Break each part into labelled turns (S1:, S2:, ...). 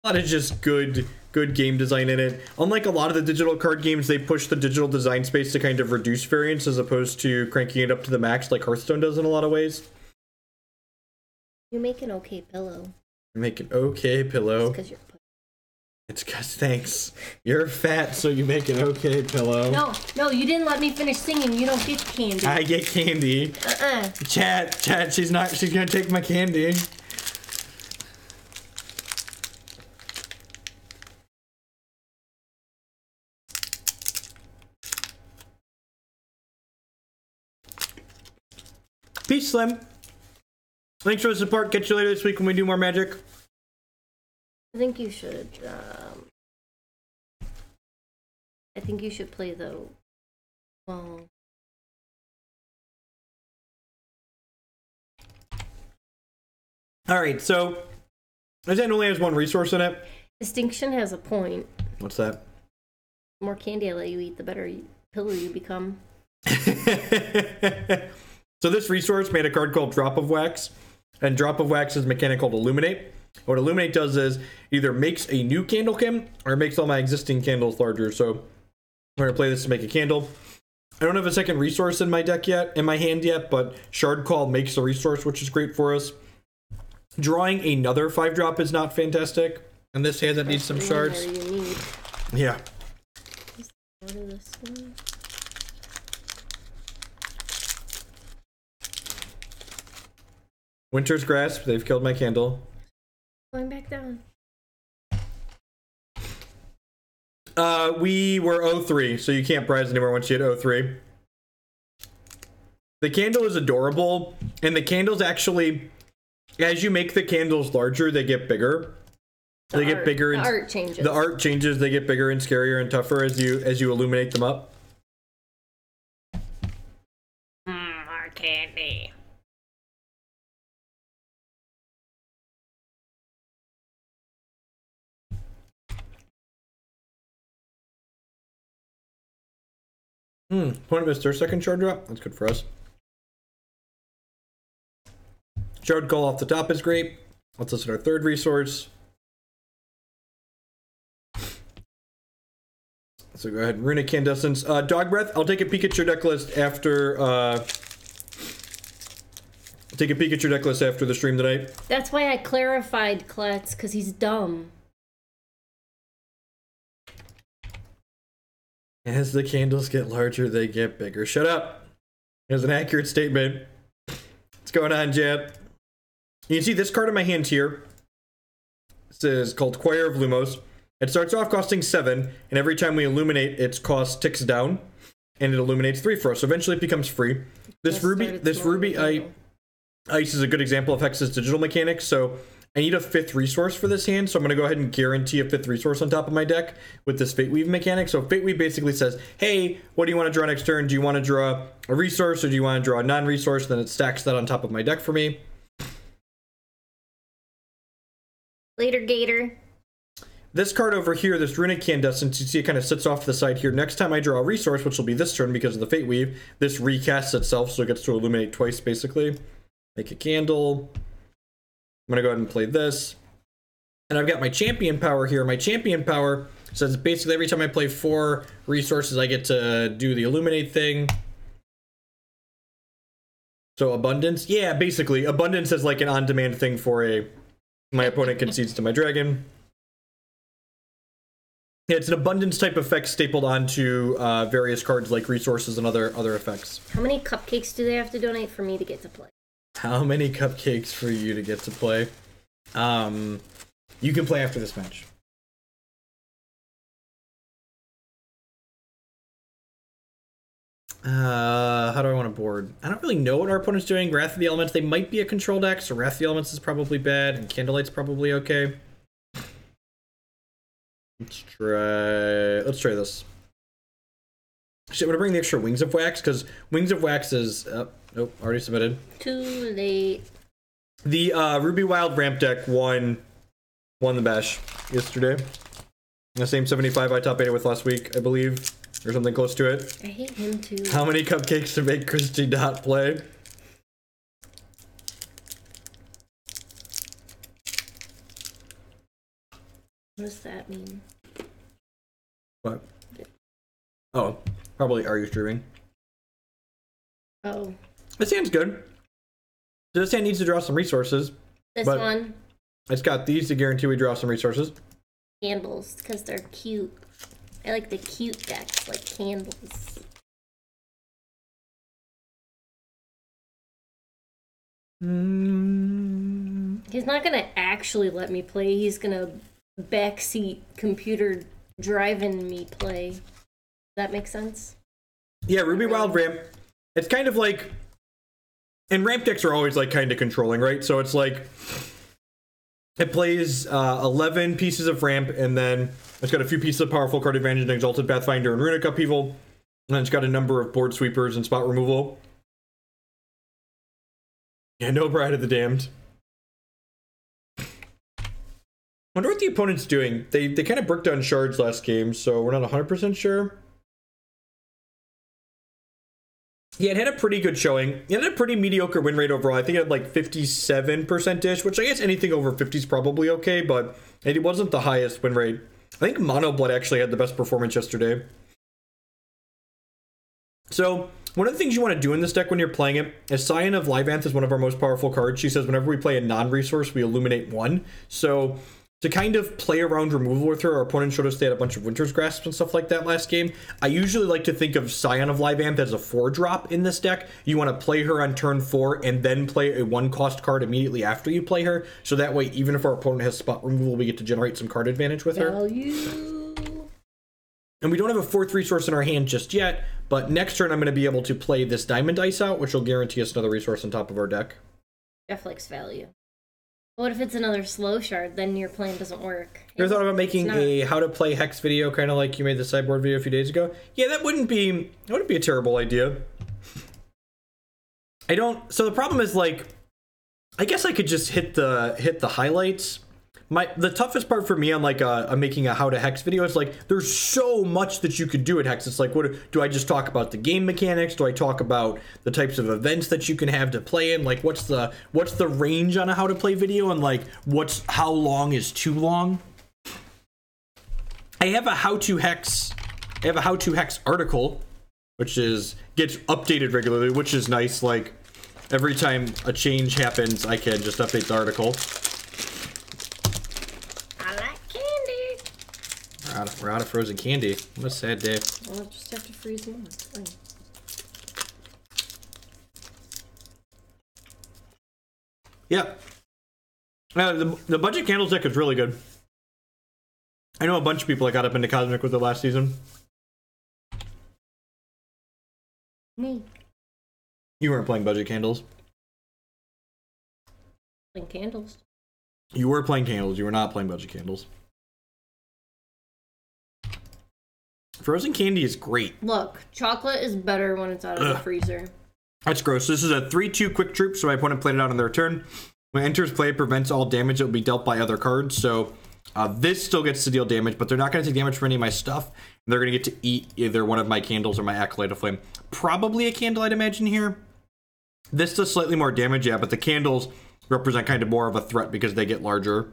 S1: A lot of just good game design in it. Unlike a lot of the digital card games, they push the digital design space to kind of reduce variance as opposed to cranking it up to the max like Hearthstone does in a lot of ways.
S2: You make an okay pillow.
S1: You make an okay pillow.
S2: It's 'cause you're...
S1: It's 'cause thanks. You're fat, so you make an okay pillow.
S2: No, you didn't let me finish singing. You don't get candy.
S1: I get candy. Chat, she's gonna take my candy. Peace, Slim. Thanks for the support. Catch you later this week when we do more Magic.
S2: I think you should, play the, well...
S1: Alright, so... This hand only has one resource in it.
S2: Distinction has a point.
S1: What's that?
S2: The more candy I let you eat, the better pillow you become.
S1: So this resource made a card called Drop of Wax. And Drop of Wax is a mechanic called Illuminate. What Illuminate does is either makes a new candlekin or makes all my existing candles larger. So I'm going to play this to make a candle. I don't have a second resource in my deck yet, in my hand yet, but Shardcall makes a resource, which is great for us. Drawing another 5-drop is not fantastic. And this hand that needs some shards. Yeah.
S2: What is this one?
S1: Winter's Grasp, they've killed my candle.
S2: Going back down.
S1: We were 0-3, so you can't prize anymore once you hit 0-3. The candle is adorable, and the candles actually, as you make the candles larger, they get bigger. They get bigger.
S2: The art changes.
S1: The art changes. They get bigger and scarier and tougher as you illuminate them up.
S2: More candy.
S1: Point missed their second shard drop. That's good for us. Shardcall off the top is great. Let's list our third resource. So go ahead and Runic Candescence. Dog Breath, I'll take a peek at your deck list after the stream tonight.
S2: That's why I clarified Klutz, because he's dumb.
S1: As the candles get larger, they get bigger. Shut up. That's an accurate statement. What's going on, Jeb? You can see this card in my hand here. This is called Choir of Lumos. It starts off costing 7, and every time we illuminate, its cost ticks down, and it illuminates 3 for us. So eventually it becomes free. This ruby ice is a good example of Hex's digital mechanics. So I need a 5th resource for this hand, so I'm going to go ahead and guarantee a 5th resource on top of my deck with this Fate Weave mechanic. So Fate Weave basically says, hey, what do you want to draw next turn? Do you want to draw a resource, or do you want to draw a non-resource? Then it stacks that on top of my deck for me.
S2: Later, Gator.
S1: This card over here, this Runic Candescence, you see it kind of sits off to the side here. Next time I draw a resource, which will be this turn because of the Fate Weave, this recasts itself, so it gets to illuminate twice, basically. Make a candle. I'm going to go ahead and play this. And I've got my champion power here. My champion power says basically every time I play 4 resources, I get to do the illuminate thing. So abundance. Yeah, basically. Abundance is like an on-demand thing for my opponent concedes to my dragon. Yeah, it's an abundance type effect stapled onto various cards like resources and other effects.
S2: How many cupcakes do they have to donate for me to get to play?
S1: How many cupcakes for you to get to play? You can play after this match. How do I want to board? I don't really know what our opponent's doing. Wrath of the Elements, they might be a control deck, so Wrath of the Elements is probably bad, and Candlelight's probably okay. Let's try this. Shit, I'm gonna bring the extra Wings of Wax, because Wings of Wax is... nope, already submitted.
S2: Too late.
S1: The Ruby Wild ramp deck won the bash yesterday. The same 75 I top 8 with last week, I believe. Or something close to it.
S2: I hate him too.
S1: How many cupcakes to make Christy not play?
S2: What does that mean?
S1: What? Oh, probably are you streaming?
S2: Oh.
S1: This hand's good. So this hand needs to draw some resources.
S2: This one?
S1: It's got these to guarantee we draw some resources.
S2: Candles, because they're cute. I like the cute decks, like candles. He's not gonna actually let me play. He's gonna backseat computer driving me play. Does that make sense?
S1: Yeah, Ruby Wild Ramp. It's kind of like, and ramp decks are always like kind of controlling, right? So it's like it plays 11 pieces of ramp, and then it's got a few pieces of powerful card advantage and Exalted Pathfinder and Runic Upheaval, and then it's got a number of board sweepers and spot removal. Yeah, no Bride of the Damned. Wonder what the opponent's doing. They kind of bricked on shards last game, so we're not 100% sure. Yeah, it had a pretty good showing. It had a pretty mediocre win rate overall. I think it had like 57%-ish, which I guess anything over 50 is probably okay, but it wasn't the highest win rate. I think Mono Blood actually had the best performance yesterday. So, one of the things you want to do in this deck when you're playing it is Scion of Lyvaanth is one of our most powerful cards. She says whenever we play a non-resource, we illuminate one. So, to kind of play around removal with her, our opponent showed us they had a bunch of Winter's Grasps and stuff like that last game. I usually like to think of Scion of Lyvaanth as a 4-drop in this deck. You want to play her on turn 4 and then play a 1-cost card immediately after you play her. So that way, even if our opponent has spot removal, we get to generate some card advantage with her.
S2: Value.
S1: And we don't have a 4th resource in our hand just yet, but next turn I'm going to be able to play this Diamond Ice out, which will guarantee us another resource on top of our deck.
S2: Jeff likes value. What if it's another slow shard? Then your plan doesn't work.
S1: You ever thought about making a how to play Hex video, kind of like you made the sideboard video a few days ago? Yeah, that wouldn't be a terrible idea. So the problem is, like, I guess I could just hit the highlights. The toughest part for me on like making a how to Hex video is like there's so much that you could do at Hex. It's like, what do I just talk about the game mechanics? Do I talk about the types of events that you can have to play in? Like what's the range on a how to play video, and like how long is too long? I have a how to Hex article, which gets updated regularly, which is nice. Like every time a change happens, I can just update the article. We're out of frozen candy. What a sad day.
S2: Well, I'll just have to freeze more.
S1: Yeah. The budget candles deck is really good. I know a bunch of people that got up into Cosmic with it last season.
S2: Me.
S1: You weren't playing budget candles.
S2: Playing candles.
S1: You were playing candles. You were not playing budget candles. Frozen candy is great.
S2: Look, chocolate is better when it's out of the freezer.
S1: That's gross. This is a 3/2 quick troop, so my opponent played it out on their turn. When it enters play, it prevents all damage that will be dealt by other cards. So this still gets to deal damage, but they're not going to take damage from any of my stuff. They're going to get to eat either one of my candles or my Acolyte of Flame. Probably a Candlelight, imagine here. This does slightly more damage, yeah, but the candles represent kind of more of a threat because they get larger.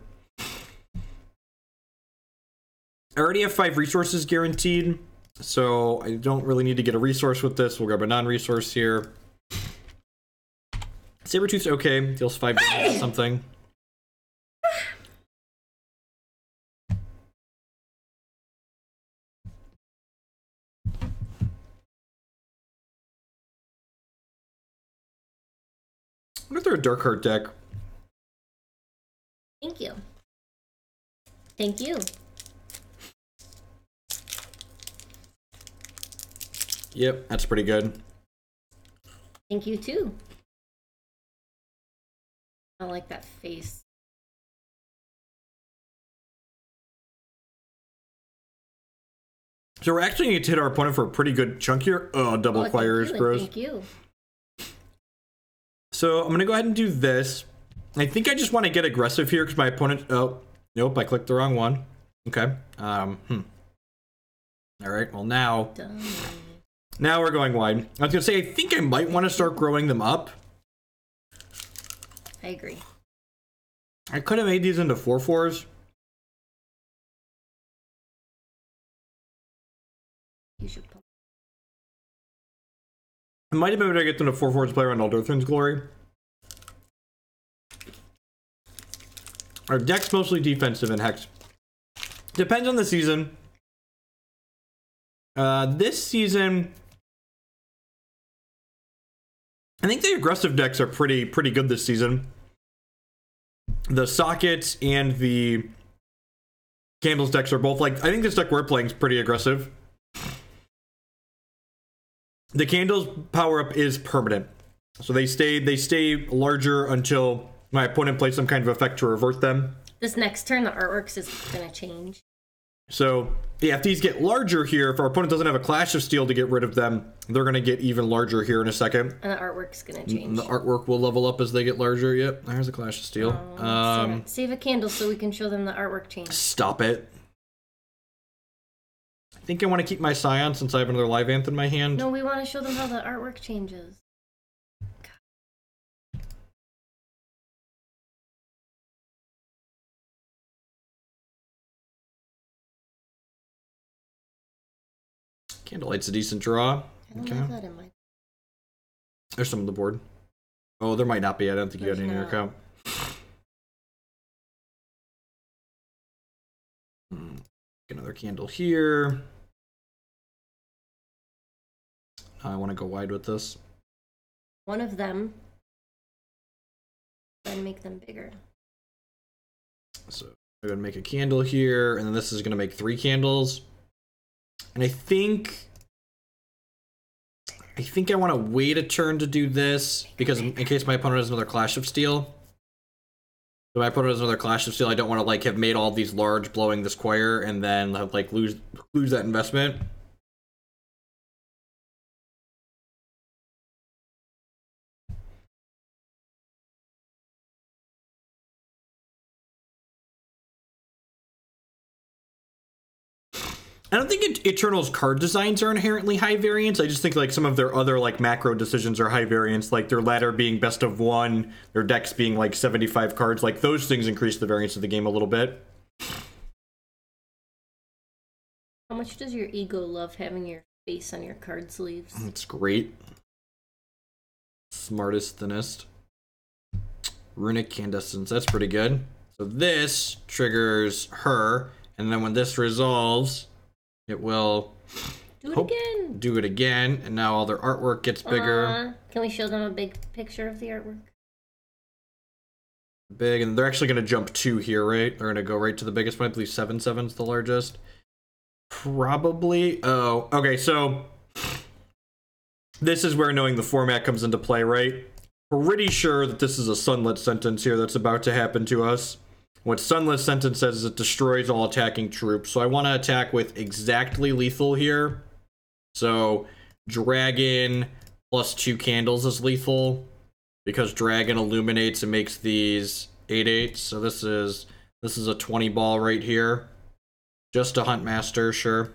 S1: I already have 5 resources guaranteed, so I don't really need to get a resource with this. We'll grab a non-resource here. Sabretooth's okay. Deals 5 damage or something. I wonder if they're a Dark Heart deck.
S2: Thank you. Thank you.
S1: Yep, that's pretty good.
S2: Thank you too. I like that face.
S1: So we're actually going to hit our opponent for a pretty good chunk here. Oh, double acquire is gross.
S2: Thank you.
S1: So I'm going to go ahead and do this. I think I just want to get aggressive here because my opponent... Oh, nope, I clicked the wrong one. Okay. All right, well now...
S2: Done.
S1: Now we're going wide. I was going to say, I think I might want to start growing them up.
S2: I agree.
S1: I could have made these into 4/4s.
S2: you should pump.
S1: It might have been better to get them to 4/4 player on Aldorthan's Glory. Our deck's mostly defensive in Hex. Depends on the season. This season, I think the aggressive decks are pretty good this season. The Sockets and the Candles decks are both like, I think this deck we're playing is pretty aggressive. The Candles power up is permanent, so they stay larger until my opponent plays some kind of effect to revert them.
S2: This next turn, the artworks is gonna change.
S1: So yeah, if these get larger here, if our opponent doesn't have a Clash of Steel to get rid of them, they're gonna get even larger here in a second.
S2: And the artwork's gonna change.
S1: The artwork will level up as they get larger. Yep, there's a Clash of Steel.
S2: Save a candle so we can show them the artwork change.
S1: Stop it. I think I want to keep my Scion since I have another Lyvaanth in my hand.
S2: No, we want to show them how the artwork changes.
S1: Candlelight's a decent draw.
S2: I don't have that in my...
S1: There's some on the board. Oh, there might not be. I don't think you got any in your account. Another candle here. I want to go wide with this.
S2: One of them. Then make them bigger.
S1: So I'm going to make a candle here, and then this is going to make 3 candles. And I think I want to wait a turn to do this, because in case my opponent has another Clash of Steel. So my opponent has another Clash of Steel, I don't want to like have made all these large blowing this Choir and then like lose that investment. I don't think Eternal's card designs are inherently high variance. I just think like some of their other like macro decisions are high variance, like their ladder being best of 1, their decks being like 75 cards. Like those things increase the variance of the game a little bit.
S2: How much does your ego love having your face on your card sleeves?
S1: It's great. Smartest, thinnest. Runic Candescence, that's pretty good. So this triggers her, and then when this resolves, it will do it again, and now all their artwork gets bigger.
S2: Can we show them a big picture of the artwork?
S1: Big, and they're actually going to jump 2 here, right? They're going to go right to the biggest one. I believe 7/7's the largest. Probably. Oh, okay, so this is where knowing the format comes into play, right? Pretty sure that this is a Sunlit Sentence here that's about to happen to us. What Sunless Sentence says is it destroys all attacking troops. So I want to attack with exactly lethal here. So Dragon plus 2 candles is lethal, because Dragon illuminates and makes these 8/8. So this is a 20 ball right here. Just a Huntmaster, sure.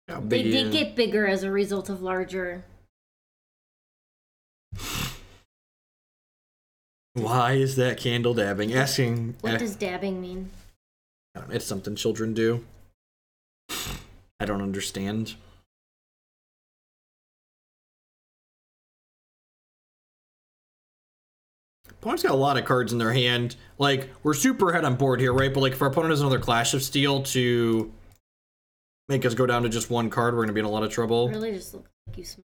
S2: They did get bigger as a result of larger.
S1: Why is that candle dabbing? Asking.
S2: What does dabbing mean?
S1: It's something children do. I don't understand. Opponent's got a lot of cards in their hand. Like, we're super ahead on board here, right? But like, if our opponent has another Clash of Steel to make us go down to just 1 card, we're gonna be in a lot of trouble.
S2: It really just looks like you smell.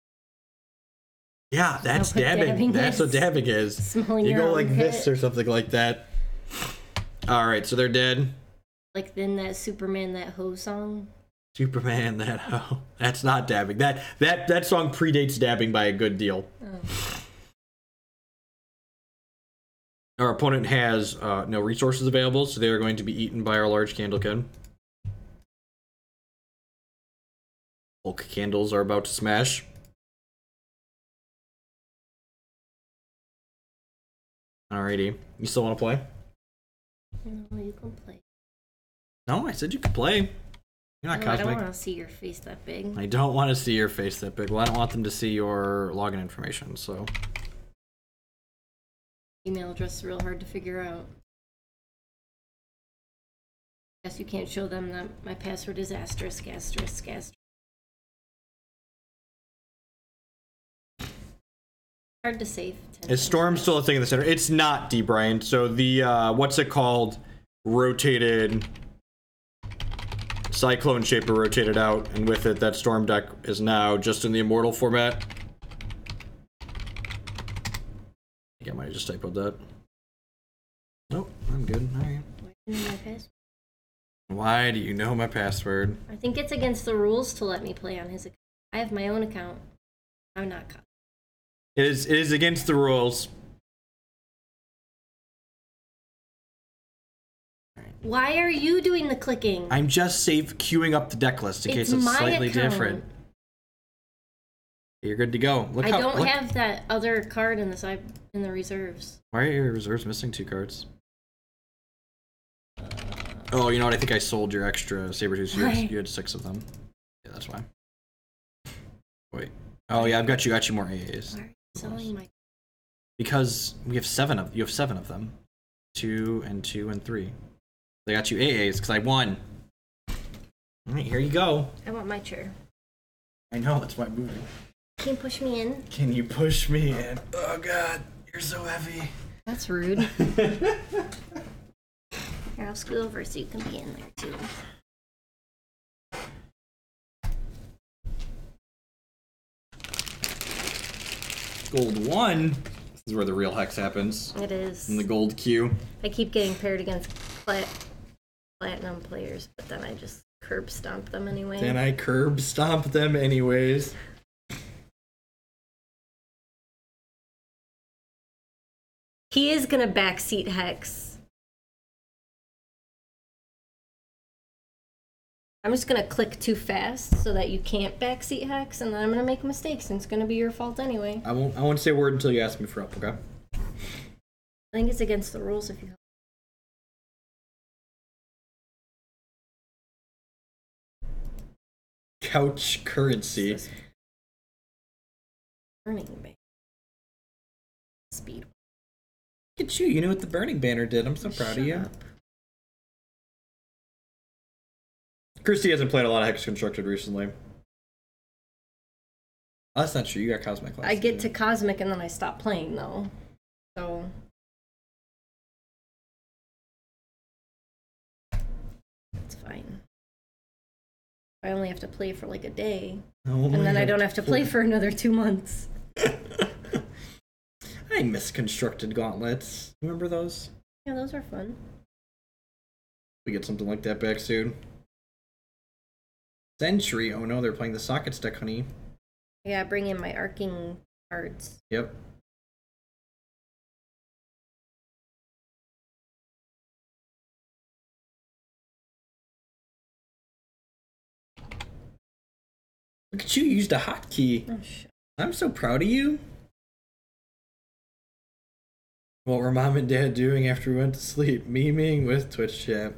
S1: Yeah, that's dabbing. That's what dabbing is.
S2: Smelling
S1: you
S2: your
S1: go like
S2: own
S1: this
S2: pit.
S1: or something like that. All right, so they're dead.
S2: Like then that Superman That Ho song.
S1: Superman That Ho. That's not dabbing. That song predates dabbing by a good deal.
S2: Oh.
S1: Our opponent has no resources available, so they are going to be eaten by our large candlekin. Bulk candles are about to smash. Alrighty. You still want to play?
S2: No, you can play.
S1: No, I said you could play. You're not cosmic.
S2: I don't want to see your face that big.
S1: I don't want to see your face that big. Well, I don't want them to see your login information, so.
S2: Email address is real hard to figure out. Guess you can't show them that my password is asterisk, asterisk, asterisk. Hard to save.
S1: Is Storm still a thing in the center? It's not, D. Brian. So the, what's it called? Rotated Cyclone Shaper rotated out, and with it, that Storm deck is now just in the Immortal format. I think I might have just typoed that. Nope, I'm good. Alright. Why do you know my password?
S2: I think it's against the rules to let me play on his account. I have my own account. I'm not caught.
S1: It is against the rules.
S2: Why are you doing the clicking?
S1: I'm just queuing up the deck list in case it's slightly different. You're good to go.
S2: I don't have that other card in the reserves.
S1: Why are your reserves missing 2 cards? Oh, you know what? I think I sold your extra Sabretooth. You had 6 of them. Yeah, that's why. Wait. Oh yeah, I've got you more AAs.
S2: Why are you selling my?
S1: Because we have 7 of you have 7 of them. 2 and 2 and 3. I got you AAs because I won. Alright, here you go.
S2: I want my chair.
S1: I know, that's why I'm moving.
S2: Can you push me in?
S1: Can you push me in? Oh god, you're so heavy.
S2: That's rude. Here, I'll scoot over so you can be in there too.
S1: Gold 1. This is where the real hex happens.
S2: It is.
S1: In the gold queue.
S2: I keep getting paired against platinum players, but then I just curb stomp them anyway. He is gonna backseat hex. I'm just gonna click too fast so that you can't backseat hex, and then I'm gonna make mistakes, and it's gonna be your fault anyway.
S1: I won't say a word until you ask me for help, okay?
S2: I think it's against the rules if you help.
S1: Couch currency.
S2: Burning banner. Speed.
S1: Look at you, you know what the burning banner did. I'm so proud of you.
S2: Up.
S1: Christy hasn't played a lot of Hex Constructed recently. Oh, that's not true. You got Cosmic last
S2: I get to Cosmic and then I stop playing though. So it's fine. I only have to play for like a day. And then I don't have to play for another 2 months.
S1: I miss Constructed Gauntlets. Remember those?
S2: Yeah, those are fun.
S1: We get something like that back soon. Century. Oh no, they're playing the Sockets deck, honey.
S2: Yeah, bring in my arcing cards.
S1: Yep. Look at you, used a hotkey.
S2: Oh, shit.
S1: I'm so proud of you. What were mom and dad doing after we went to sleep? Memeing with Twitch chat.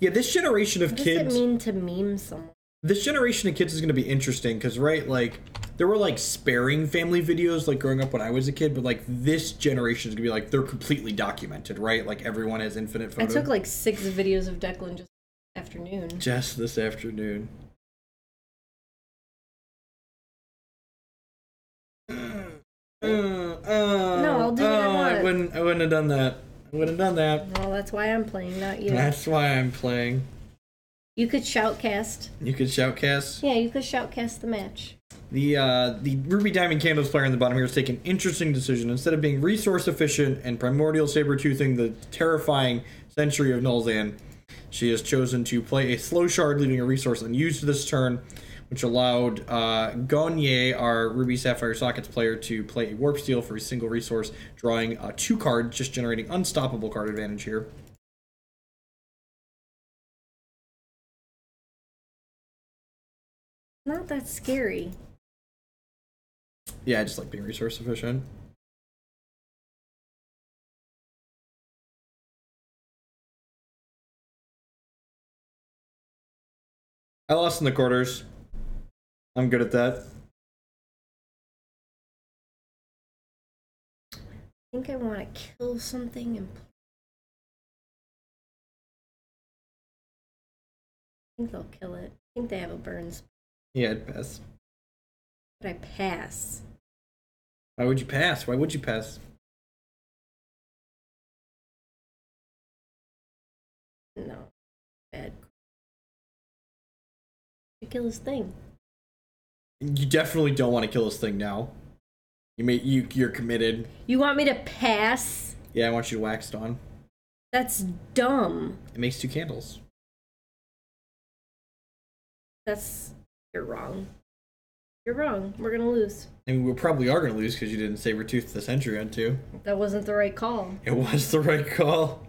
S1: Yeah, this generation of kids.
S2: What does it mean to meme someone?
S1: This generation of kids is going to be interesting because, right, like, there were, like, sparing family videos, like, growing up when I was a kid, but, like, this generation is going to be, like, they're completely documented, right? Like, everyone has infinite photos.
S2: I took, like, 6 videos of Declan just this afternoon.
S1: Just this afternoon.
S2: No, I'll do what I want.
S1: I wouldn't have done that. I wouldn't have done that.
S2: Well, that's why I'm playing, not you.
S1: That's why I'm playing.
S2: You could shoutcast.
S1: You could shoutcast?
S2: Yeah, you could shoutcast the match.
S1: The Ruby Diamond Candles player in the bottom here has taken an interesting decision. Instead of being resource efficient and Primordial Sabretoothing the terrifying Century of Nulzan, she has chosen to play a slow shard, leaving a resource unused this turn, which allowed Gagne, our Ruby Sapphire Sockets player, to play a Warp Steel for a single resource, drawing 2 cards, just generating unstoppable card advantage here.
S2: Not that scary.
S1: Yeah, I just like being resource efficient. I lost in the quarters. I'm good at that.
S2: I think I want to kill something and think they'll kill it. I think they have a burns.
S1: Yeah, I'd pass.
S2: But I pass.
S1: Why would you pass? Why would you pass?
S2: No. Bad. You kill this thing.
S1: You definitely don't want to kill this thing now. You're committed.
S2: You want me to pass?
S1: Yeah, I want you to wax Dawn.
S2: That's dumb.
S1: It makes 2 candles.
S2: You're wrong. You're wrong. We're gonna lose.
S1: I mean, we probably are gonna lose because you didn't Sabretooth the Sentry on 2.
S2: That wasn't the right call.
S1: It was the right call.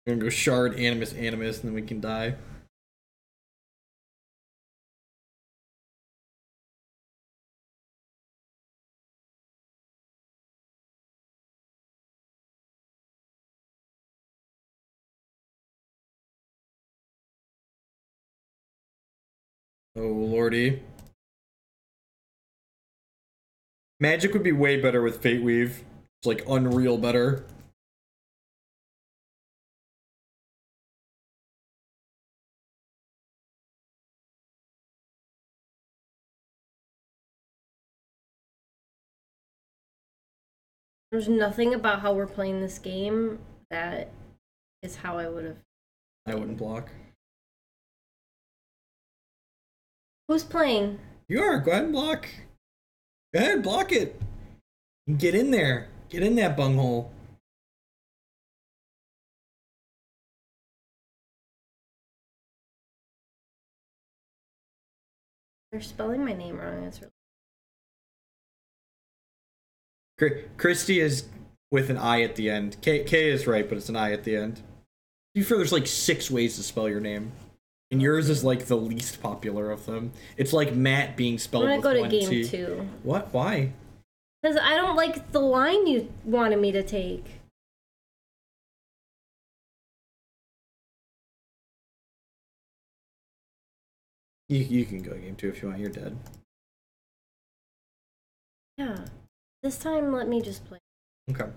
S1: We're gonna go Shard, Animus, Animus, and then we can die. Oh, lordy. Magic would be way better with Fate Weave. It's like unreal better.
S2: There's nothing about how we're playing this game that is how I would have.
S1: I wouldn't block.
S2: Who's playing?
S1: You are. Go ahead and block. Go ahead, block it. Get in there. Get in that bunghole.
S2: They're spelling my name wrong. That's really...
S1: Christy is with an I at the end. K is right, but it's an I at the end. To be fair, there's like 6 ways to spell your name. And yours is like the least popular of them. It's like Matt being spelled with 1 T.
S2: I'm gonna go to game 2.
S1: What? Why?
S2: Because I don't like the line you wanted me to take.
S1: You can go to game 2 if you want. You're dead.
S2: Yeah. This time, let me just play.
S1: Okay.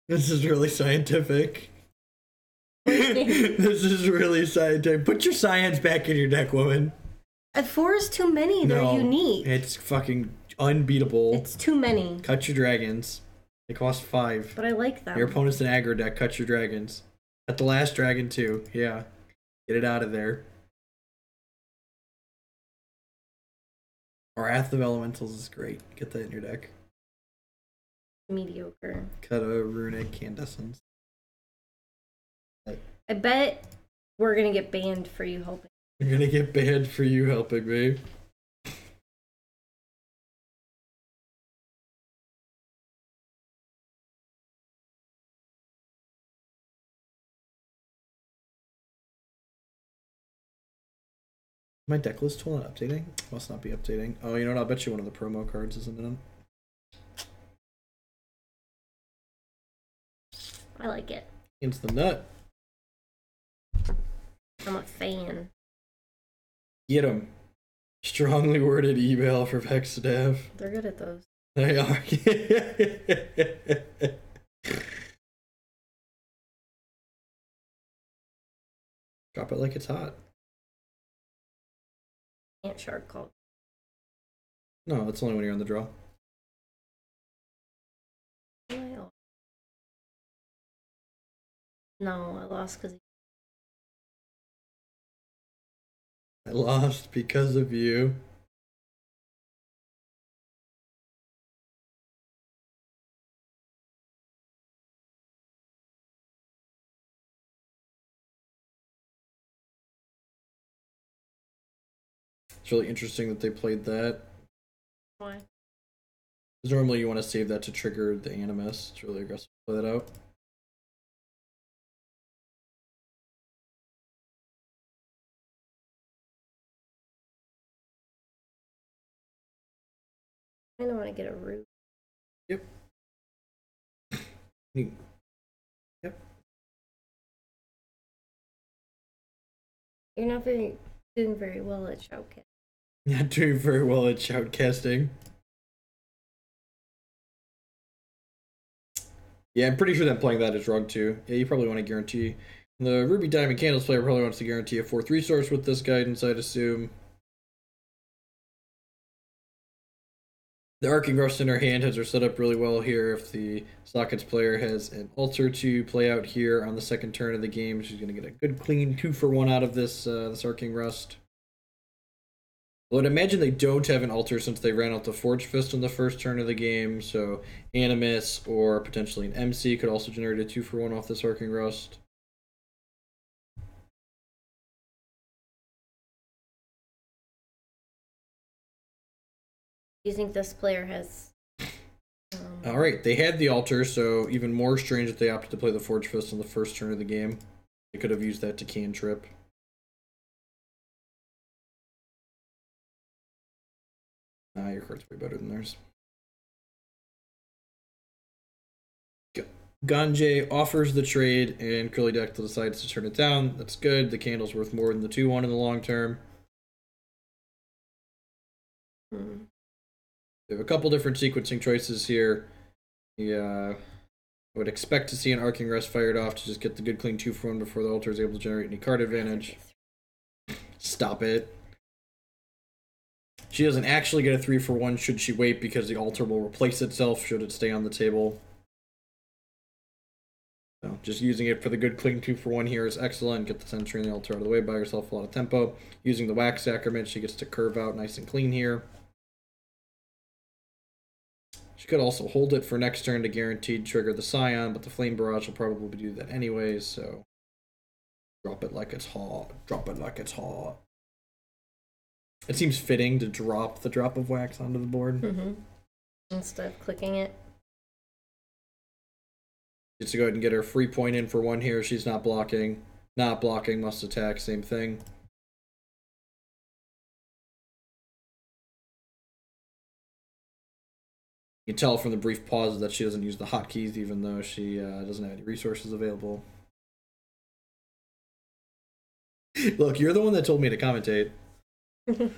S1: This is really scientific. This is really scientific. Put your science back in your deck, woman.
S2: 4 is too many. They're unique.
S1: It's fucking unbeatable.
S2: It's too many.
S1: Cut your dragons. They cost 5.
S2: But I like them.
S1: Your opponent's an aggro deck. Cut your dragons. Cut the last dragon too. Yeah. Get it out of there. Wrath of Elementals is great. Get that in your deck.
S2: Mediocre.
S1: Cut a Runic Candescence.
S2: I bet we're gonna get banned for you helping.
S1: You're gonna get banned for you helping me. My decklist tool not updating? Must not be updating. Oh, you know what? I'll bet you one of the promo cards isn't in.
S2: I like it.
S1: It's the nut.
S2: I'm a fan.
S1: Get him. Strongly worded email for Vexstaff.
S2: They're good at those.
S1: They are. Drop it like it's hot.
S2: Can't Shardcall.
S1: No, that's only when you're on the draw.
S2: No, I lost because
S1: I lost because of you. It's really interesting that they played that.
S2: Why?
S1: Because normally you want to save that to trigger the Animus. It's really aggressive to play that out.
S2: I don't want to get a root.
S1: Yep. Yep.
S2: You're not doing very well at shoutcast.
S1: Not doing very well at shoutcasting. Yeah, I'm pretty sure that playing that is wrong too. Yeah, you probably want to guarantee. The Ruby Diamond Candles player probably wants to guarantee a 4th resource with this guidance, I'd assume. The Arcing Rust in her hand has her set up really well here. If the Sockets player has an altar to play out here on the second turn of the game, she's going to get a good clean 2-for-1 out of this this Arcing Rust. Well, I'd imagine they don't have an altar since they ran out the Forge Fist on the first turn of the game, so Animus or potentially an MC could also generate a 2-for-1 off this Arcing Rust.
S2: Do you think this player has...
S1: Alright, they had the altar, so even more strange that they opted to play the Forge Fist on the first turn of the game. They could have used that to cantrip. Your card's way better than theirs. Ganjay offers the trade, and Curly Deck decides to turn it down. That's good. The candle's worth more than the 2-1 in the long term. We have a couple different sequencing choices here. Yeah, I would expect to see an Arcing Rust fired off to just get the good clean 2-for-1 before the altar is able to generate any card advantage. Stop it. She doesn't actually get a 3-for-1 should she wait, because the altar will replace itself should it stay on the table. So just using it for the good clean 2-for-1 here is excellent. Get the Sentry and the altar out of the way, buy yourself a lot of tempo. Using the Wax Sacrament, she gets to curve out nice and clean here. She could also hold it for next turn to guaranteed trigger the Scion, but the Flame Barrage will probably do that anyways, so drop it like it's hot. Drop it like it's hot. It seems fitting to drop the drop of wax onto the board.
S2: Instead of clicking it.
S1: Just to go ahead and get her free point in for 1 here. She's not blocking. Not blocking, must attack, same thing. You can tell from the brief pauses that she doesn't use the hotkeys, even though she doesn't have any resources available. Look, you're the one that told me to commentate.
S2: You're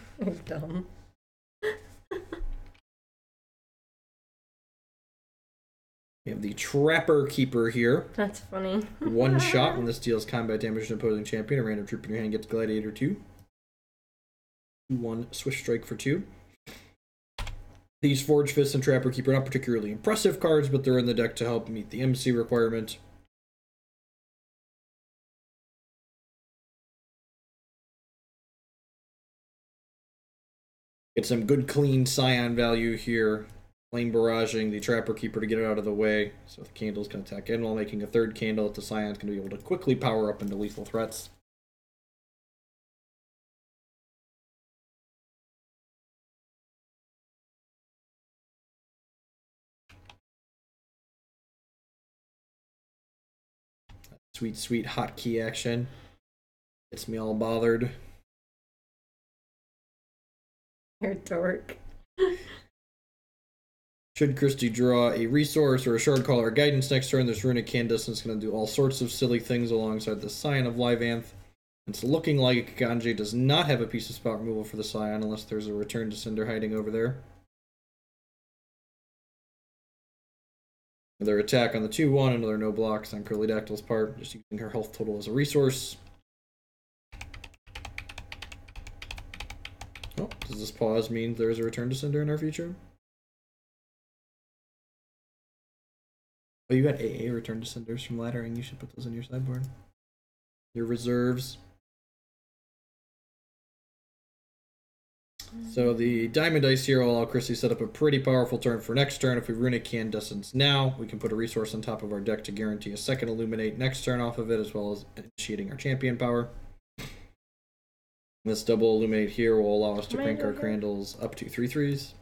S2: dumb.
S1: We have the Trapper Keeper here.
S2: That's funny.
S1: 1 shot when this deals combat damage to an opposing champion. A random troop in your hand gets Gladiator 2. 2-1 Swift Strike for 2. These Forge Fist and Trapper Keeper are not particularly impressive cards, but they're in the deck to help meet the MC requirement. Get some good clean Scion value here. Flame Barraging the Trapper Keeper to get it out of the way, so the candles can attack in while making a 3rd candle that the Scion's going to be able to quickly power up into lethal threats. Sweet, sweet hotkey action. Gets me all bothered.
S2: You're a dork.
S1: Should Christy draw a resource or a Shardcall or guidance next turn, this Runic Candescence is going to do all sorts of silly things alongside the Scion of Lyvaanth. It's looking like Ganjay does not have a piece of spot removal for the Scion unless there's a Return to Cinder hiding over there. Another attack on the 2-1, another no blocks on Curly Dactyl's part, just using her health total as a resource. Oh, does this pause mean there's a Return to Cinder in our future? Oh, you got AA Return to Cinders from Laddering. You should put those in your sideboard. Your reserves. So the Diamond Dice here will allow Chrissy set up a pretty powerful turn for next turn. If we Runic Candescence now, we can put a resource on top of our deck to guarantee a 2nd Illuminate next turn off of it, as well as initiating our champion power. This double Illuminate here will allow us to crank our candles up to 3/3s.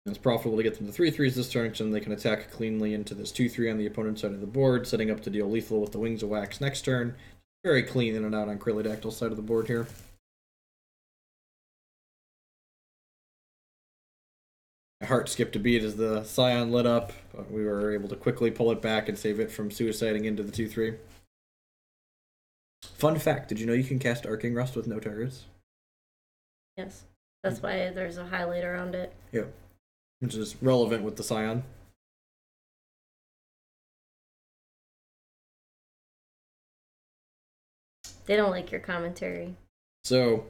S1: It's profitable to get them to 3/3s this turn, so then they can attack cleanly into this 2/3 on the opponent's side of the board, setting up to deal lethal with the Wings of Wax next turn. Very clean in and out on Krillidactyl's side of the board here. My heart skipped a beat as the Scion lit up, but we were able to quickly pull it back and save it from suiciding into the 2/3. Fun fact, did you know you can cast Arcing Rust with no targets?
S2: Yes. That's why there's a highlight around it.
S1: Yeah. Which is relevant with the Scion.
S2: They don't like your commentary.
S1: So,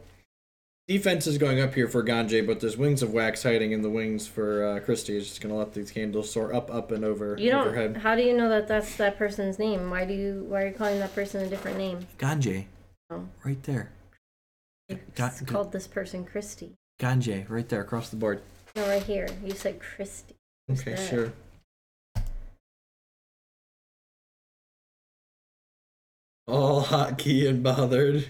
S1: defense is going up here for Ganjay, but there's Wings of Wax hiding in the wings for Christie. Is just going to let these candles soar up, and over overhead.
S2: How do you know that that's that person's name? Why are you calling that person a different name?
S1: Ganjay.
S2: Oh.
S1: Right there.
S2: It's called this person Christie.
S1: Ganjay, right there, across the board.
S2: No, right here. You said Christie.
S1: Okay, sure. All hotkey and bothered.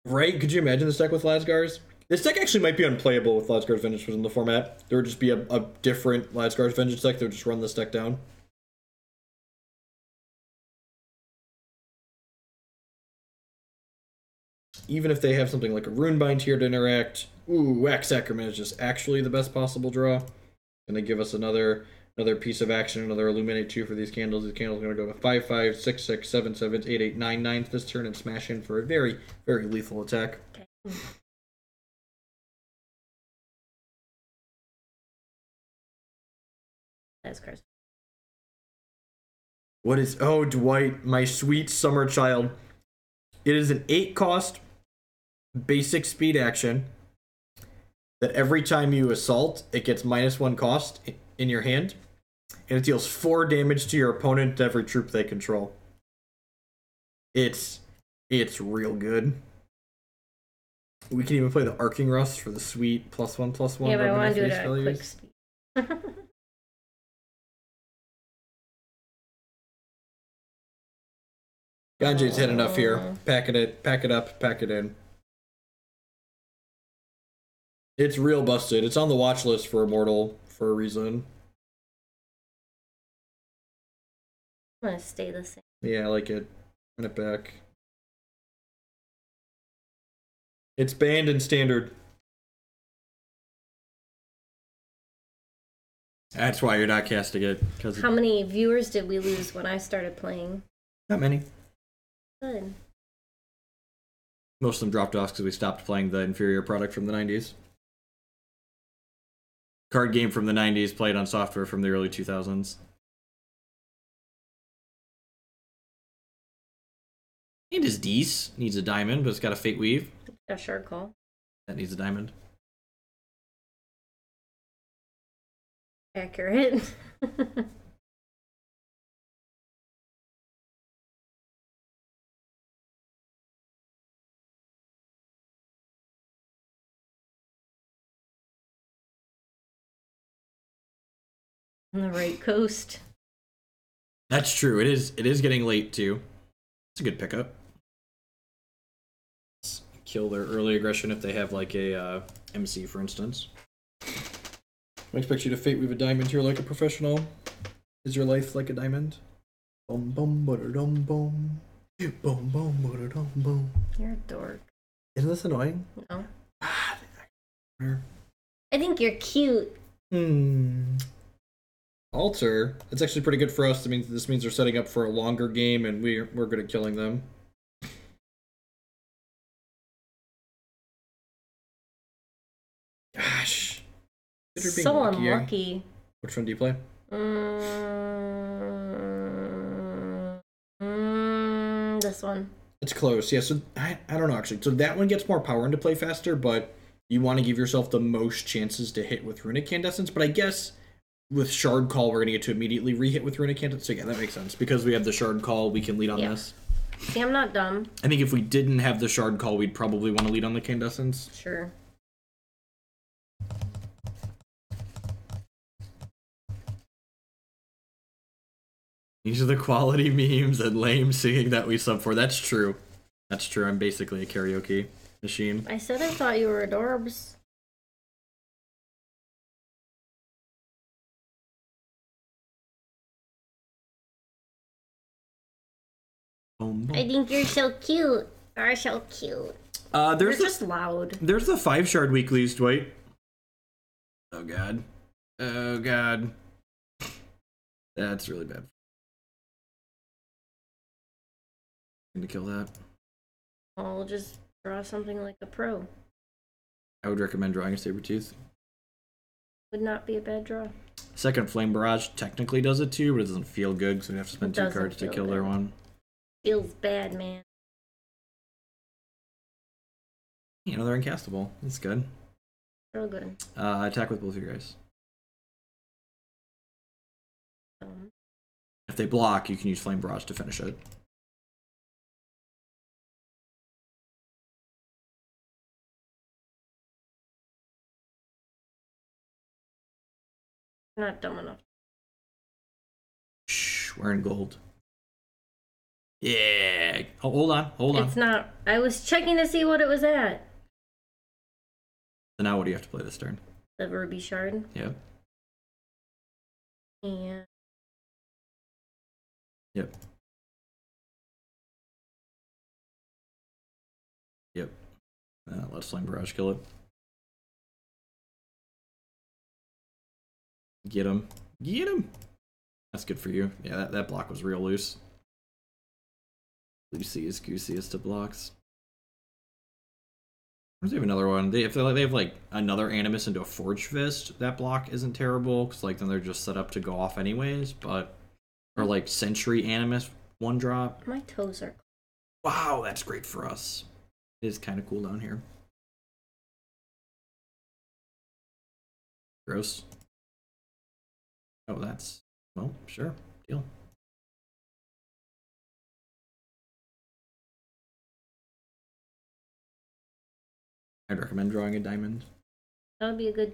S1: Right? Could you imagine this deck with Lasgars? This deck actually might be unplayable with Lasgar's Vengeance within the format. There would just be a different Lasgar's Vengeance deck that would just run this deck down. Even if they have something like a Runebind here to interact. Ooh, Wax Sacrament is just actually the best possible draw. Gonna give us another piece of action, another Illuminate 2 for these candles. These candles are going to go 5/5, 6/6, 7/7, 8/8, 9/9 this turn and smash in for a very, very lethal attack.
S2: Okay. That's crazy.
S1: What is... Oh, Dwight, my sweet summer child. It is an 8 cost basic speed action that every time you assault, it gets -1 cost in your hand. And it deals 4 damage to your opponent to every troop they control. It's real good. We can even play the Arcing Rust for the sweet +1/+1.
S2: Yeah, but I want to do it at quick speed.
S1: Ganjay's had enough here. Pack it up, pack it in. It's real busted. It's on the watch list for Immortal for a reason.
S2: I'm gonna stay the same.
S1: Yeah, I like it. Run it back. It's banned in Standard. That's why you're not casting it.
S2: How many viewers did we lose when I started playing?
S1: Not many.
S2: Good.
S1: Most of them dropped off because we stopped playing the inferior product from the 90s. Card game from the 90s played on software from the early 2000s. It is decent. Needs a diamond, but it's got a Fate Weave.
S2: A Shardcall.
S1: That needs a diamond.
S2: Accurate. On the right coast.
S1: That's true. It is getting late too. It's a good pickup. Let's kill their early aggression if they have like a MC, for instance. I expect you to Fate Weave a diamond here like a professional. Is your life like a diamond? Boom, boom, ba-da-dum, boom. Boom, boom, ba-da-dum, boom.
S2: You're a dork.
S1: Isn't this annoying?
S2: No. I think you're cute.
S1: Alter. It's actually pretty good for us. I mean, this means they're setting up for a longer game, and we're good at killing them. Gosh.
S2: So unlucky.
S1: Which one do you play?
S2: This one.
S1: It's close. Yeah, so I don't know, actually. So that one gets more power into play faster, but you want to give yourself the most chances to hit with Runic Candescence. But I guess with Shardcall, we're going to get to immediately re-hit with Runic Candescence. So yeah, that makes sense. Because we have the Shardcall, we can lead on this.
S2: See, I'm not dumb.
S1: I think if we didn't have the Shardcall, we'd probably want to lead on the Candescence.
S2: Sure.
S1: These are the quality memes and lame singing that we sub for. That's true. That's true. I'm basically a karaoke. machine.
S2: I said I thought you were adorbs. I think you're so cute. You're so cute.
S1: There's
S2: just loud.
S1: There's the 5-shard weeklies, Dwight. Oh god. Oh god. That's really bad. To kill that.
S2: I'll just draw something like a pro.
S1: I would recommend drawing a Sabretooth.
S2: Would not be a bad draw.
S1: Second Flame Barrage technically does it too, but it doesn't feel good, so we have to spend 2 cards to kill their one.
S2: Feels bad, man.
S1: You know, they're uncastable. That's good.
S2: Real good.
S1: Attack with both of your guys. If they block, you can use Flame Barrage to finish it.
S2: Not dumb enough.
S1: Shh, we're in gold. Yeah. Oh, hold on.
S2: It's not. I was checking to see what it was at.
S1: So now what do you have to play this turn?
S2: The Ruby Shard.
S1: Yep.
S2: And.
S1: Yep. Yep. Let's Flame Barrage kill it. Get him. Get him! That's good for you. Yeah, that block was real loose. Loosey gooseyest to blocks. There's even another one. They have like another Animus into a Forge Fist. That block isn't terrible, because like then they're just set up to go off anyways, but or like Century Animus 1-drop.
S2: My toes are.
S1: Wow, that's great for us. It is kind of cool down here. Gross. Oh, that's well, sure, deal. I'd recommend drawing a diamond.
S2: That would be a good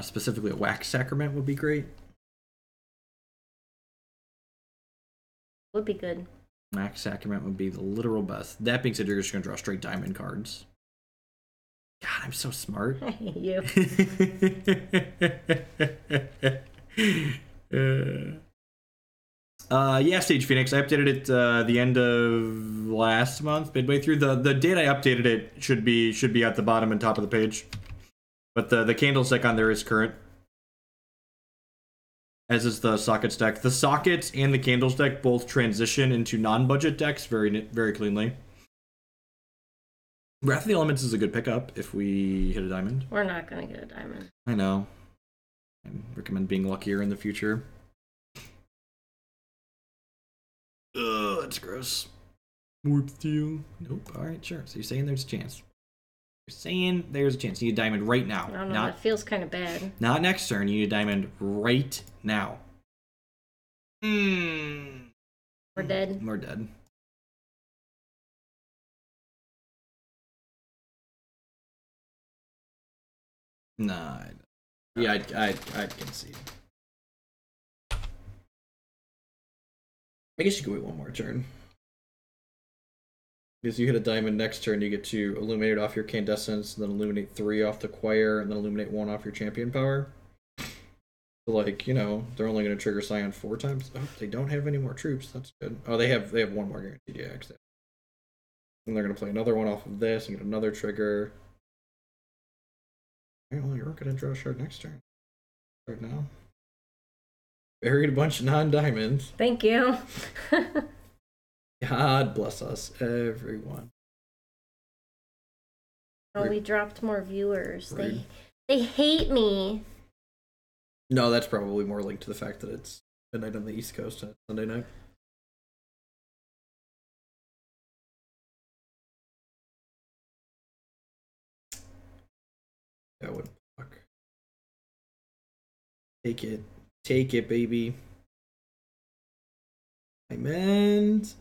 S1: specifically a Wax Sacrament would be great.
S2: Would be good.
S1: Wax Sacrament would be the literal best. That being said, you're just gonna draw straight diamond cards. God, I'm so smart.
S2: I hate you.
S1: Yeah, Stage Phoenix. I updated it the end of last month, midway through. The date I updated it should be at the bottom and top of the page. But the Candlestick on there is current. As is the Sockets deck. The Sockets and the Candlestick both transition into non-budget decks very, very cleanly. Wrath of the Elements is a good pickup if we hit a diamond.
S2: We're not gonna get a diamond.
S1: I know. I recommend being luckier in the future. Ugh, that's gross. Warp Steel. Nope. Alright, sure. So you're saying there's a chance. You're saying there's a chance. You need a diamond right now.
S2: I don't know, that feels kind of bad.
S1: Not next turn. You need a diamond right now.
S2: We're dead.
S1: We're dead. Nah. Yeah, I can see. I guess you could wait one more turn. Because you hit a diamond next turn, you get to illuminate off your Candescence, and then illuminate 3 off the Choir, and then illuminate 1 off your champion power. So, like, you know, they're only going to trigger Scion 4 times. Oh, they don't have any more troops. That's good. Oh, they have 1 more guaranteed. Yeah, exactly. And they're going to play another one off of this and get another trigger. Well, you're going to draw a shard next turn. Right now. Buried a bunch of non-diamonds.
S2: Thank you.
S1: God bless us, everyone.
S2: Oh, we dropped more viewers. They hate me.
S1: No, that's probably more linked to the fact that it's midnight on the East Coast and it's Sunday night. That would fuck. Take it. Take it, baby. Diamond.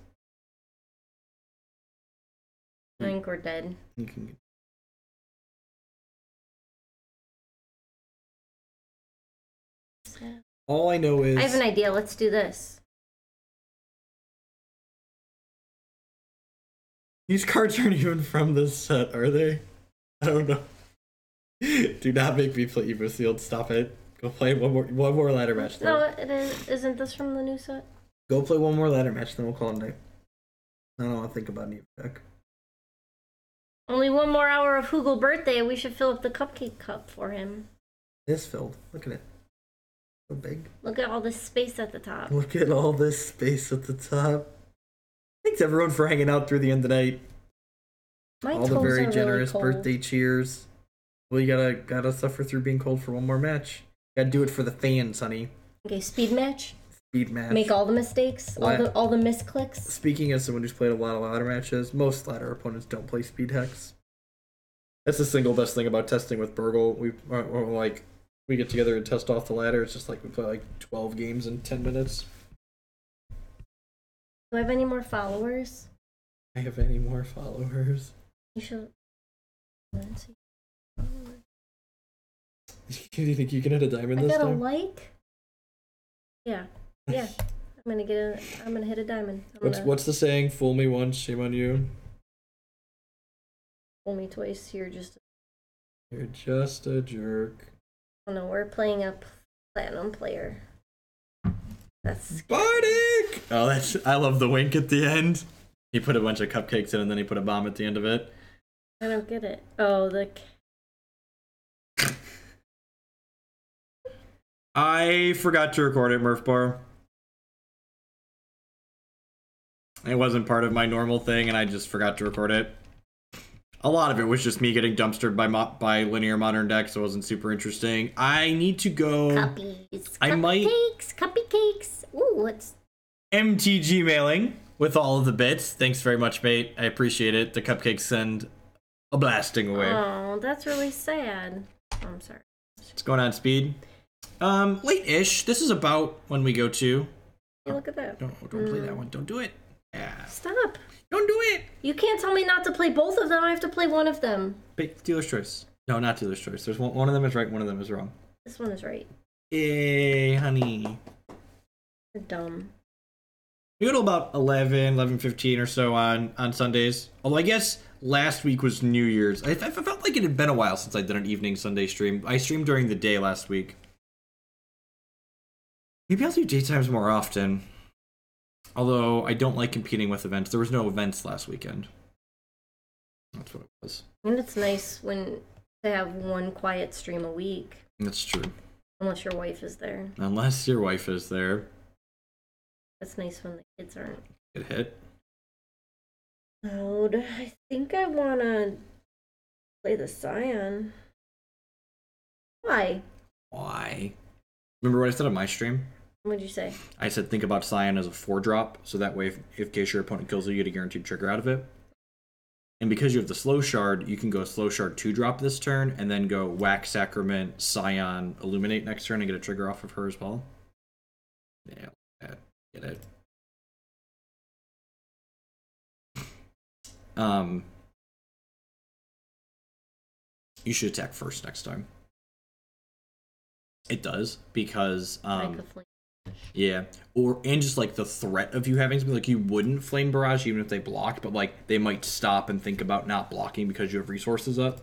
S2: I think we're dead.
S1: All I know is...
S2: I have an idea. Let's do this.
S1: These cards aren't even from this set, are they? I don't know. Do not make me play Evo Sealed. Stop it. Go play one more ladder match.
S2: No, it is. Isn't this from the new set?
S1: Go play one more ladder match, then we'll call it a night. I don't want to think about an Evo deck.
S2: Only one more hour of Hugel birthday. We should fill up the cupcake cup for him.
S1: It is filled. Look at it. So big.
S2: Look at all this space at the top.
S1: Look at all this space at the top. Thanks everyone for hanging out through the end of the night.
S2: My
S1: all the
S2: toes
S1: very
S2: are
S1: generous
S2: really cold.
S1: birthday cheers. Well, you gotta suffer through being cold for one more match. Gotta do it for the fans, honey.
S2: Okay, speed match.
S1: Speed match.
S2: Make all the mistakes, all the misclicks.
S1: Speaking as someone who's played a lot of ladder matches, most ladder opponents don't play speed hex. That's the single best thing about testing with Burgle. We get together and test off the ladder. It's just like we play like 12 games in 10 minutes.
S2: Do I have any more followers?
S1: I have any more followers?
S2: You should. Let's see.
S1: Do you think you can hit a diamond this
S2: I got
S1: time?
S2: a like. Yeah. I'm gonna hit a diamond.
S1: What's the saying? Fool me once, shame on you.
S2: Fool me twice. You're just
S1: a jerk.
S2: Oh no, we're playing a platinum player. That's
S1: Bardic! Oh, I love the wink at the end. He put a bunch of cupcakes in and then he put a bomb at the end of it.
S2: I don't get it. Oh,
S1: I forgot to record it, Murph Bar. It wasn't part of my normal thing and I just forgot to record it. A lot of it was just me getting dumpstered by linear modern decks, so it wasn't super interesting. I need to go...
S2: Cupcakes. Ooh, what's...
S1: MTG mailing with all of the bits. Thanks very much, mate. I appreciate it. The cupcakes send a blasting away.
S2: Oh, that's really sad. Oh, I'm sorry.
S1: What's going on, Speed? Late-ish. This is about when we go to...
S2: Hey, look at that.
S1: Don't play that one. Don't do it. Yeah.
S2: Stop.
S1: Don't do it.
S2: You can't tell me not to play both of them. I have to play one of them.
S1: Dealer's choice. No, not dealer's choice. There's one of them is right, one of them is wrong.
S2: This one is right.
S1: Hey, honey.
S2: You're dumb.
S1: We go to about 11:15 or so on Sundays. Although I guess last week was New Year's. I felt like it had been a while since I did an evening Sunday stream. I streamed during the day last week. Maybe I'll do daytimes more often. Although I don't like competing with events. There was no events last weekend. That's what it was.
S2: And it's nice to have one quiet stream a week.
S1: That's true.
S2: Unless your wife is there.
S1: Unless your wife is there.
S2: That's nice when the kids aren't.
S1: Get hit.
S2: Oh, I think I want to play the Scion. Why?
S1: Remember what I said on my stream?
S2: What'd you say?
S1: I said think about Scion as a 4-drop, so that way if in case your opponent kills you, you get a guaranteed trigger out of it. And because you have the slow shard, you can go slow shard 2-drop this turn, and then go Wax Sacrament, Scion, Illuminate next turn and get a trigger off of her as well. Yeah, get it. You should attack first next time. It does, because yeah, and just like the threat of you having something like you wouldn't Flame Barrage even if they blocked, but like they might stop and think about not blocking because you have resources up.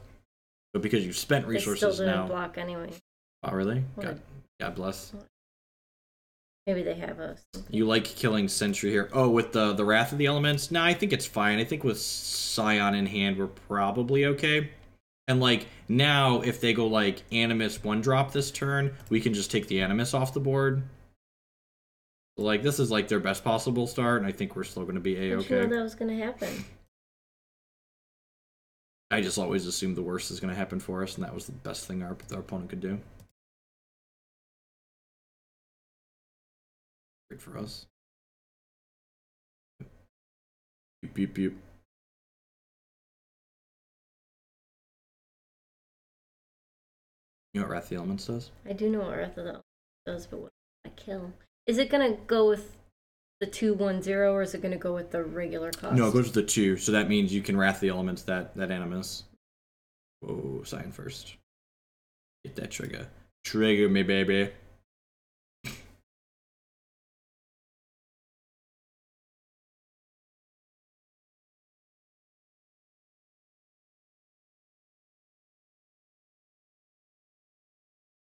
S1: But because you've spent resources
S2: they still didn't
S1: now.
S2: Block anyway.
S1: Oh really? God bless.
S2: Maybe they have a.
S1: You like killing Sentry here? Oh, with the Wrath of the Elements? Nah, I think it's fine. I think with Scion in hand, we're probably okay. And like now, if they go like Animus 1-drop this turn, we can just take the Animus off the board. Like this is like their best possible start, and I think we're still going to be a-okay.
S2: Did you know that was going to happen?
S1: I just always assumed the worst is going to happen for us, and that was the best thing our opponent could do. Great for us. Beep beep beep. You know what Wrath of the Elements does?
S2: I do know what Wrath of the Elements does, but what do I kill? Is it gonna go with the 2/1/0 or is it gonna go with the regular cost?
S1: No, it goes with the 2, so that means you can Wrath the Elements that Animus. Whoa, Scion first. Get that trigger. Trigger me, baby.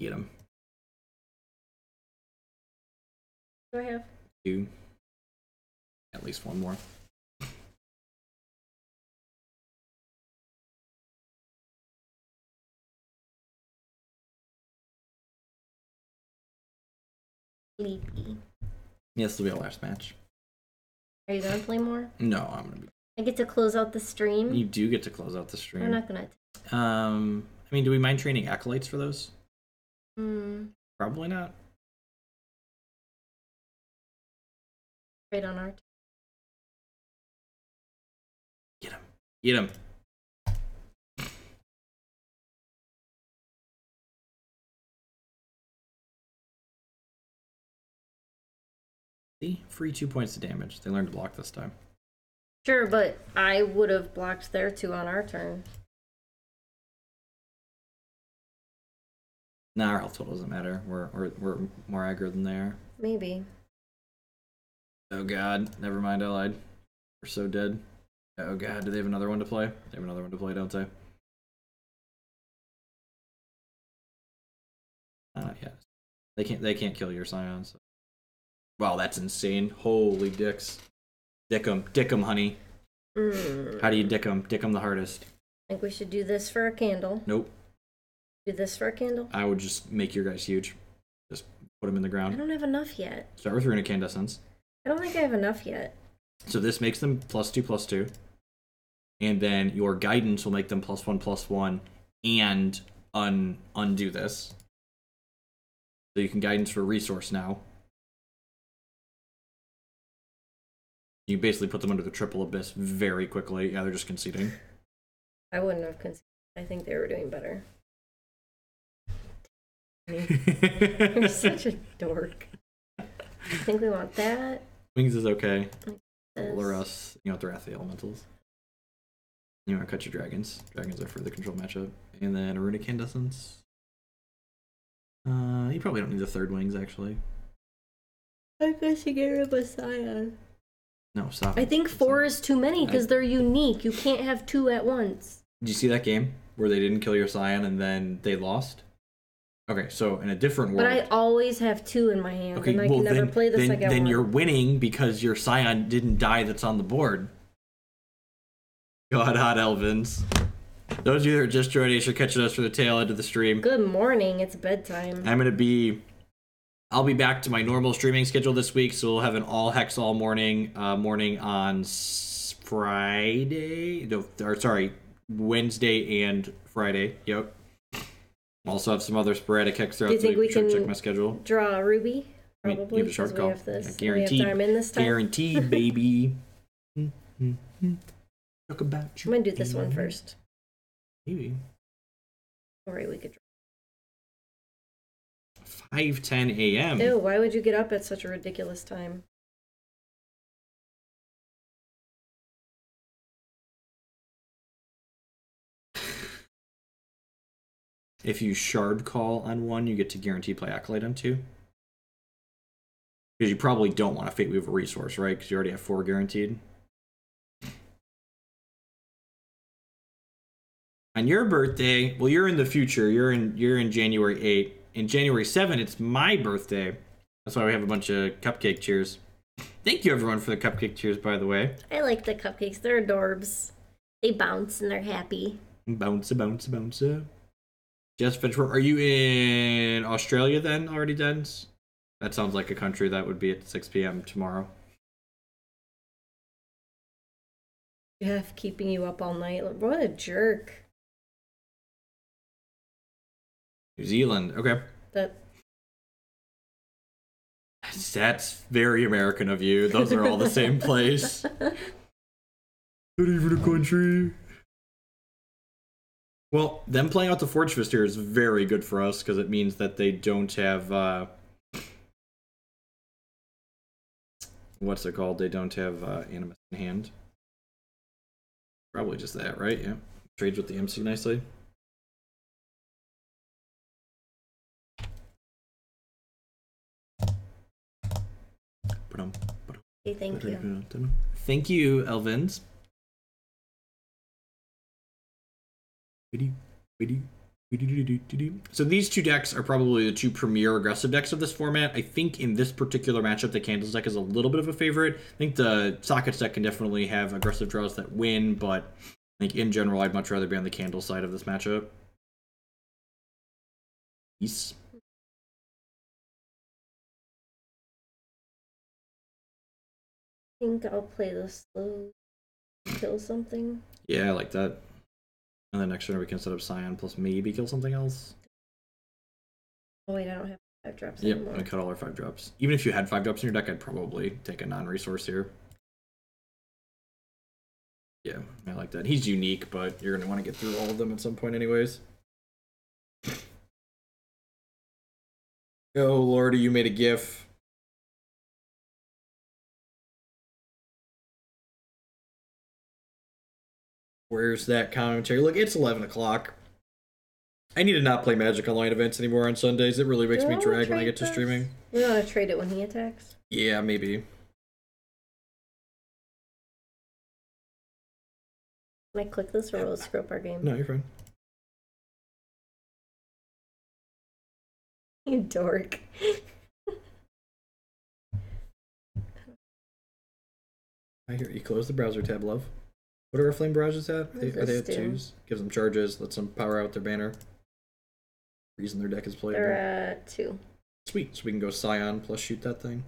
S1: Get him.
S2: Do I have?
S1: 2. At least 1 more.
S2: Sleepy.
S1: Yes, this will be our last match.
S2: Are you gonna play more?
S1: No, I'm gonna be.
S2: I get to close out the stream.
S1: You do get to close out the stream.
S2: I'm not gonna.
S1: I mean, do we mind training acolytes for those? Probably not.
S2: Right on our.
S1: Get him. Get him. See? Free 2 points of damage. They learned to block this time.
S2: Sure, but I would have blocked their 2 on our turn.
S1: Nah, our health total doesn't matter. We're more aggro than they are.
S2: Maybe.
S1: Oh god. Never mind, I lied. We're so dead. Oh god, do they have another one to play? They have another one to play, don't they? Not yet. They can't kill your Scions. So. Wow, that's insane. Holy dicks. Dick 'em, honey. How do you dick 'em? Dick 'em the hardest.
S2: I think we should do this for a candle.
S1: Nope.
S2: Do this for a candle?
S1: I would just make your guys huge. Just put them in the ground.
S2: I don't have enough yet.
S1: Start with Runic Candescence.
S2: I don't think I have enough yet.
S1: So this makes them +2/+2. And then your guidance will make them +1/+1 and undo this. So you can guidance for a resource now. You basically put them under the triple abyss very quickly. Yeah, they're just conceding.
S2: I wouldn't have conceded. I think they were doing better. You're such a dork. I think we want that.
S1: Wings is okay.
S2: This.
S1: Or us, you know, the Wrath of the Elementals. You want to cut your dragons. Dragons are for the control matchup. And then a Runic Candescence. You probably don't need the 3rd wings, actually.
S2: I guess you get rid of a Scion.
S1: No, stop.
S2: I think 4 is too many because they're unique. You can't have 2 at once.
S1: Did you see that game where they didn't kill your Scion and then they lost? Okay, so in a different world...
S2: But I always have 2 in my hand,
S1: okay,
S2: and I can never play the second one.
S1: Then you're winning because your Scion didn't die that's on the board. God, hot Elvins. Those of you that are just joining us are catching us for the tail end of the stream.
S2: Good morning, it's bedtime.
S1: I'll be back to my normal streaming schedule this week, so we'll have an all hex all morning on Friday. No, or sorry, Wednesday and Friday. Yep. Also have some other sporadic hex throughout the week. We can check my schedule.
S2: Draw a ruby, probably.
S1: Give it a Shardcall.
S2: We have this.
S1: Guaranteed.
S2: We have time in this time.
S1: Guaranteed, baby. Talk about you.
S2: I'm gonna do this one first.
S1: Maybe.
S2: Alright, we could draw.
S1: 5:10 a.m.
S2: Ew, why would you get up at such a ridiculous time?
S1: If you Shardcall on 1, you get to guarantee play Acolyte on 2. Because you probably don't want to Fate Weave a resource, right? Because you already have 4 guaranteed. On your birthday, well, you're in the future. You're in January 8th. In January 7th, it's my birthday. That's why we have a bunch of cupcake cheers. Thank you, everyone, for the cupcake cheers, by the way.
S2: I like the cupcakes. They're adorbs. They bounce and they're happy.
S1: Bounce, bounce, bounce. Just finish work. Are you in Australia then? Already done? That sounds like a country that would be at 6 p.m. tomorrow.
S2: Jeff keeping you up all night. What a jerk.
S1: New Zealand. Okay. That's very American of you. Those are all the same place. Not even a country. Well, them playing out the Forge Fist here is very good for us because it means that they don't have what's it called? They don't have Animus in hand. Probably just that, right? Yeah. Trades with the MC nicely.
S2: Hey, thank you.
S1: Thank you, Elvins. So these two decks are probably the two premier aggressive decks of this format. I think in this particular matchup, the Candles deck is a little bit of a favorite. I think the Sockets deck can definitely have aggressive draws that win, but I think in general, I'd much rather be on the Candle side of this matchup. Yes.
S2: I think I'll play this slow, kill something.
S1: Yeah, I like that. And then next turn we can set up Scion plus maybe kill something else.
S2: Oh wait, I don't have 5 drops
S1: Yep,
S2: anymore.
S1: I cut all our 5 drops. Even if you had 5 drops in your deck, I'd probably take a non-resource here. Yeah, I like that. He's unique, but you're going to want to get through all of them at some point anyways. Oh, Lordy, you made a GIF. Where's that commentary? Look, it's 11 o'clock. I need to not play Magic Online events anymore on Sundays. It really makes me drag when I get to streaming.
S2: We want to trade it when he attacks?
S1: Yeah, maybe.
S2: Can I click this or will it screw up our game?
S1: No, you're fine.
S2: You dork.
S1: I hear you. Close the browser tab, love. What are our Flame Barrages at? Are they at 2s? Gives them charges, lets them power out their banner. Reason their deck is playable.
S2: They're at 2.
S1: Sweet, so we can go Scion plus shoot that thing.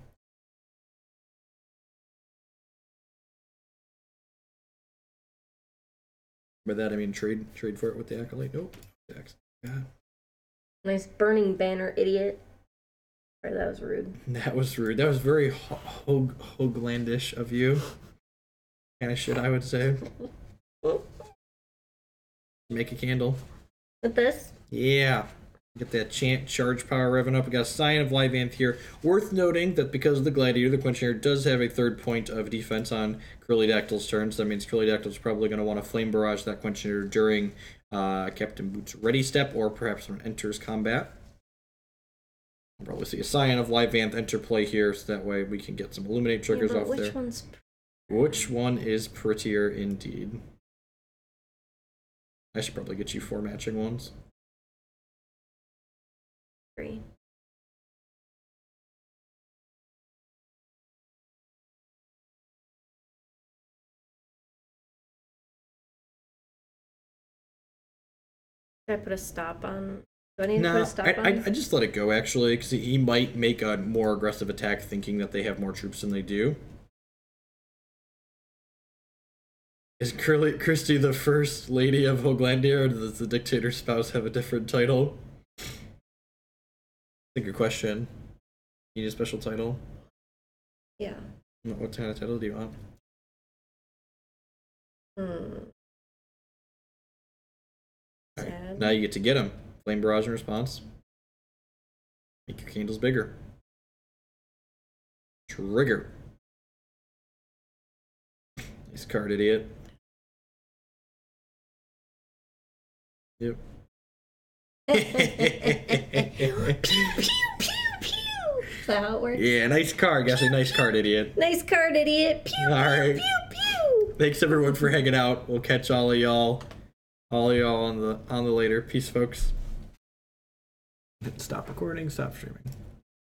S1: By that I mean trade for it with the Acolyte. Nope. God.
S2: Nice burning banner, idiot. Sorry, that was rude.
S1: That was rude. That was very Hoaglandish of you. Kind of shit, I would say. Make a candle.
S2: With this?
S1: Yeah. Get that chant charge power revving up. We got a Scion of Lyvaanth here. Worth noting that because of the Gladiator, the Quenchinator does have a 3rd point of defense on Curlydactyl's turns. That means Curlydactyl's probably going to want to Flame Barrage that Quenchinator during Captain Boot's ready step, or perhaps when it enters combat. We'll probably see a Scion of Lyvaanth enter play here, so that way we can get some Illuminate triggers off there. Which one is prettier indeed? I should probably get you 4 matching ones.
S2: 3. Should I put a stop on? Do I need to put a stop on?
S1: I just let it go actually, because he might make a more aggressive attack thinking that they have more troops than they do. Is Christy the first lady of Hoaglandia, or does the dictator's spouse have a different title? That's a good question. You need a special title?
S2: Yeah.
S1: What kind of title do you want? Alright, now you get to get him. Flame Barrage in response. Make your candles bigger. Trigger. Nice card, idiot. Yep.
S2: Pew, pew, pew, pew. Is that how it works?
S1: Yeah, nice card. Gotta say nice card, idiot.
S2: Nice card, idiot. Pew,
S1: all right.
S2: pew, pew.
S1: Thanks everyone for hanging out. We'll catch all of y'all on the later. Peace, folks. Stop recording. Stop streaming.